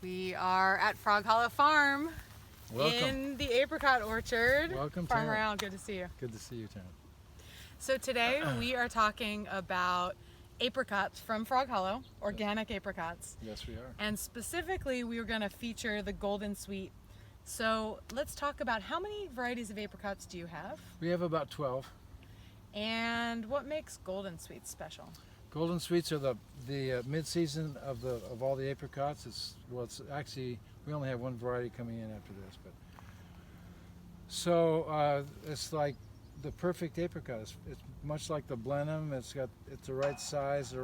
We are at Frog Hollow Farm. Welcome. In the apricot orchard. Welcome, Farmer Taryn. Al, good to see you. Good to see you, Taryn. So today we are talking about apricots from Frog Hollow, organic apricots. Yes, we are. And specifically, we are going to feature the Golden Sweet. So let's talk about how many varieties of apricots do you have? We have about 12. And what makes Golden Sweets special? Golden Sweets are the mid-season of all the apricots. It's actually, we only have one variety coming in after this, but so it's like the perfect apricot. It's much like the Blenheim. It's the right size,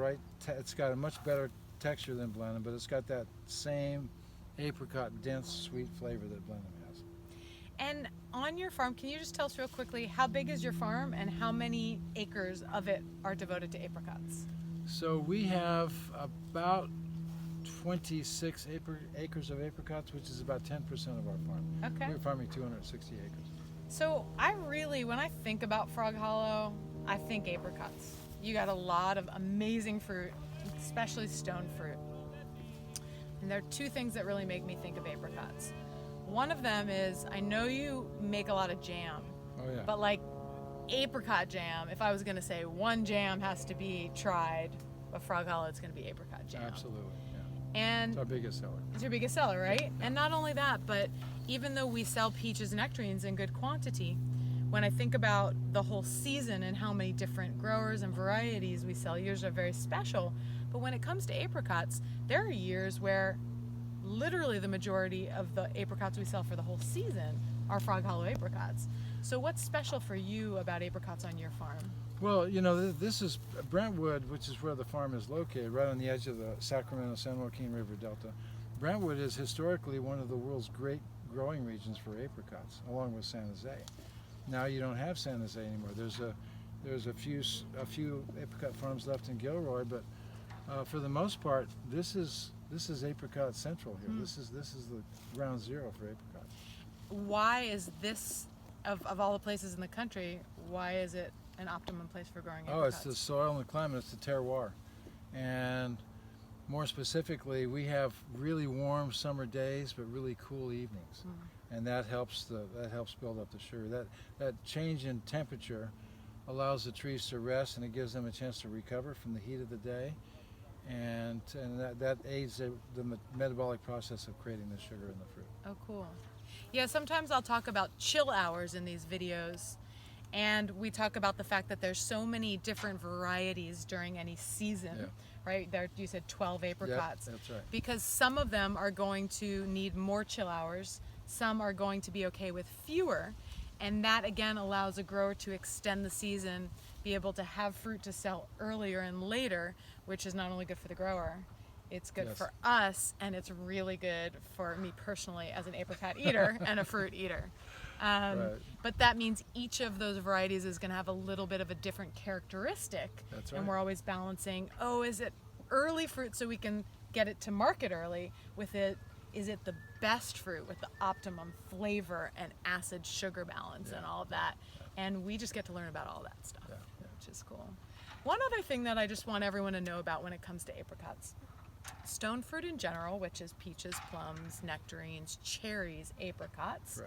it's got a much better texture than Blenheim, but it's got that same apricot dense sweet flavor that Blenheim has. And on your farm, can you just tell us real quickly, how big is your farm and how many acres of it are devoted to apricots? So we have about 26 acres of apricots, which is about 10% of our farm. Okay. We're farming 260 acres. So when I think about Frog Hollow, I think apricots. You got a lot of amazing fruit, especially stone fruit. And there are two things that really make me think of apricots. One of them is, I know you make a lot of jam. Oh yeah. But like apricot jam, if I was going to say one jam has to be tried of Frog Hollow, it's going to be apricot jam. Absolutely, yeah. And It's our biggest seller. it's your biggest seller, right? Yeah. And not only that, but even though we sell peaches and nectarines in good quantity, when I think about the whole season and how many different growers and varieties we sell, years are very special. But when it comes to apricots, there are years where literally the majority of the apricots we sell for the whole season are Frog Hollow apricots. So what's special for you about apricots on your farm? Well, you know, this is Brentwood, which is where the farm is located, right on the edge of the Sacramento-San Joaquin River Delta. Brentwood is historically one of the world's great growing regions for apricots, along with San Jose. Now you don't have San Jose anymore. There's a few apricot farms left in Gilroy, but for the most part, this is apricot central here. This is the ground zero for apricots. Why is this, of all the places in the country, why is it an optimum place for growing apricots? Oh, it's the soil and the climate. It's the terroir, and more specifically, we have really warm summer days, but really cool evenings, and that helps build up the sugar. That change in temperature allows the trees to rest, and it gives them a chance to recover from the heat of the day, and that aids the metabolic process of creating the sugar in the fruit. Oh, cool. Yeah, sometimes I'll talk about chill hours in these videos, and we talk about the fact that there's so many different varieties during any season, right? There, you said 12 apricots. Yep, that's right. Because some of them are going to need more chill hours, some are going to be okay with fewer, and that again allows a grower to extend the season, be able to have fruit to sell earlier and later, which is not only good for the grower, it's good for us, and it's really good for me personally as an apricot eater and a fruit eater. Right. But that means each of those varieties is going to have a little bit of a different characteristic. That's right. And we're always balancing, is it early fruit so we can get it to market early with it? Is it the best fruit with the optimum flavor and acid sugar balance and all of that? And we just get to learn about all that stuff, which is cool. One other thing that I just want everyone to know about when it comes to apricots. Stone fruit in general, which is peaches, plums, nectarines, cherries, apricots,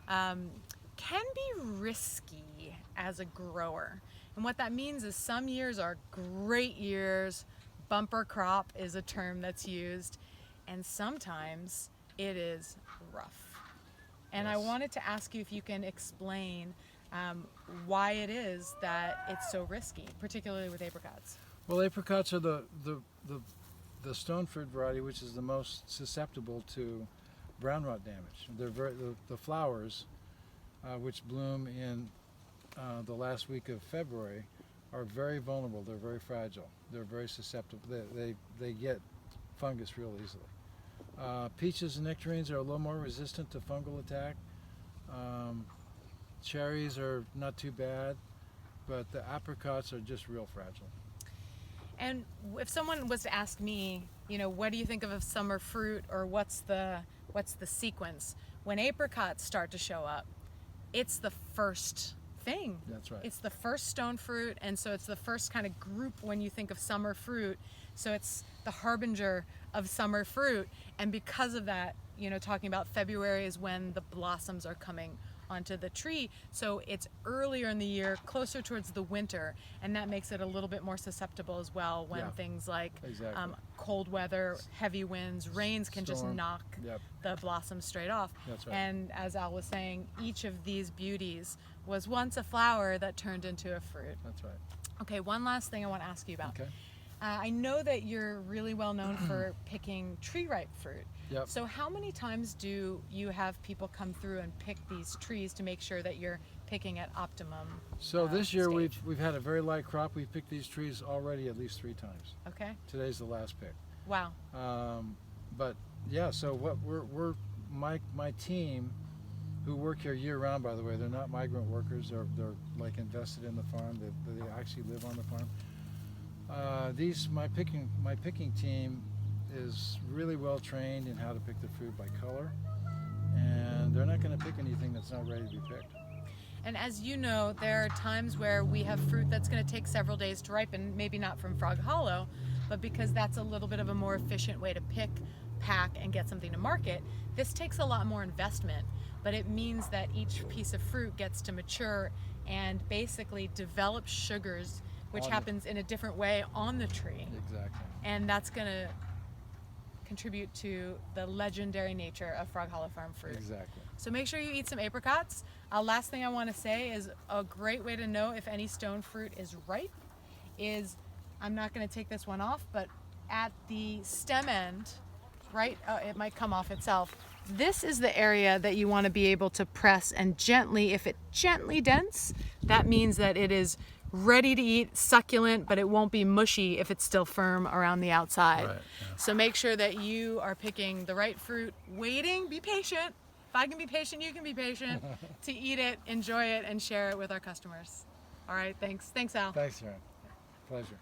can be risky as a grower. And what that means is some years are great years, bumper crop is a term that's used, and sometimes it is rough. And I wanted to ask you if you can explain why it is that it's so risky, particularly with apricots. Well, apricots are the stone fruit variety, which is the most susceptible to brown rot damage. The flowers, which bloom in the last week of February, are very vulnerable. They're very fragile. They're very susceptible. They get fungus real easily. Peaches and nectarines are a little more resistant to fungal attack. Cherries are not too bad, but the apricots are just real fragile. And if someone was to ask me, what do you think of a summer fruit, or what's the sequence? When apricots start to show up, it's the first thing. That's right. It's the first stone fruit, and so it's the first kind of group when you think of summer fruit. So it's the harbinger of summer fruit. And because of that, you know, talking about February is when the blossoms are coming onto the tree. So it's earlier in the year, closer towards the winter, and that makes it a little bit more susceptible as well when Yeah. things like Exactly. cold weather, heavy winds, rains can just Storm. knock Yep. the blossoms straight off. That's right. And as Al was saying, each of these beauties was once a flower that turned into a fruit. That's right. Okay, one last thing I want to ask you about. Okay. I know that you're really well known for picking tree-ripe fruit. Yep. So how many times do you have people come through and pick these trees to make sure that you're picking at optimum? So this year stage? we've had a very light crop. We've picked these trees already at least 3 times. Okay. Today's the last pick. Wow. But yeah, so what we're my team, who work here year round, by the way, they're not migrant workers. They're like invested in the farm. They actually live on the farm. My picking team is really well trained in how to pick the fruit by color, and they're not going to pick anything that's not ready to be picked. And as you know, there are times where we have fruit that's going to take several days to ripen, maybe not from Frog Hollow, but because that's a little bit of a more efficient way to pick, pack, and get something to market, this takes a lot more investment, but it means that each piece of fruit gets to mature and basically develop sugars, which happens in a different way on the tree. Exactly. And that's going to contribute to the legendary nature of Frog Hollow Farm fruit. Exactly. So make sure you eat some apricots. Last thing I want to say is a great way to know if any stone fruit is ripe is, I'm not going to take this one off, but at the stem end, right, it might come off itself. This is the area that you want to be able to press and gently, if it gently dents, that means that it is ready to eat, succulent, but it won't be mushy if it's still firm around the outside. Right, yeah. So make sure that you are picking the right fruit, waiting, be patient. If I can be patient, you can be patient to eat it, enjoy it, and share it with our customers. All right, thanks. Thanks, Al. Thanks, Sharon. Pleasure.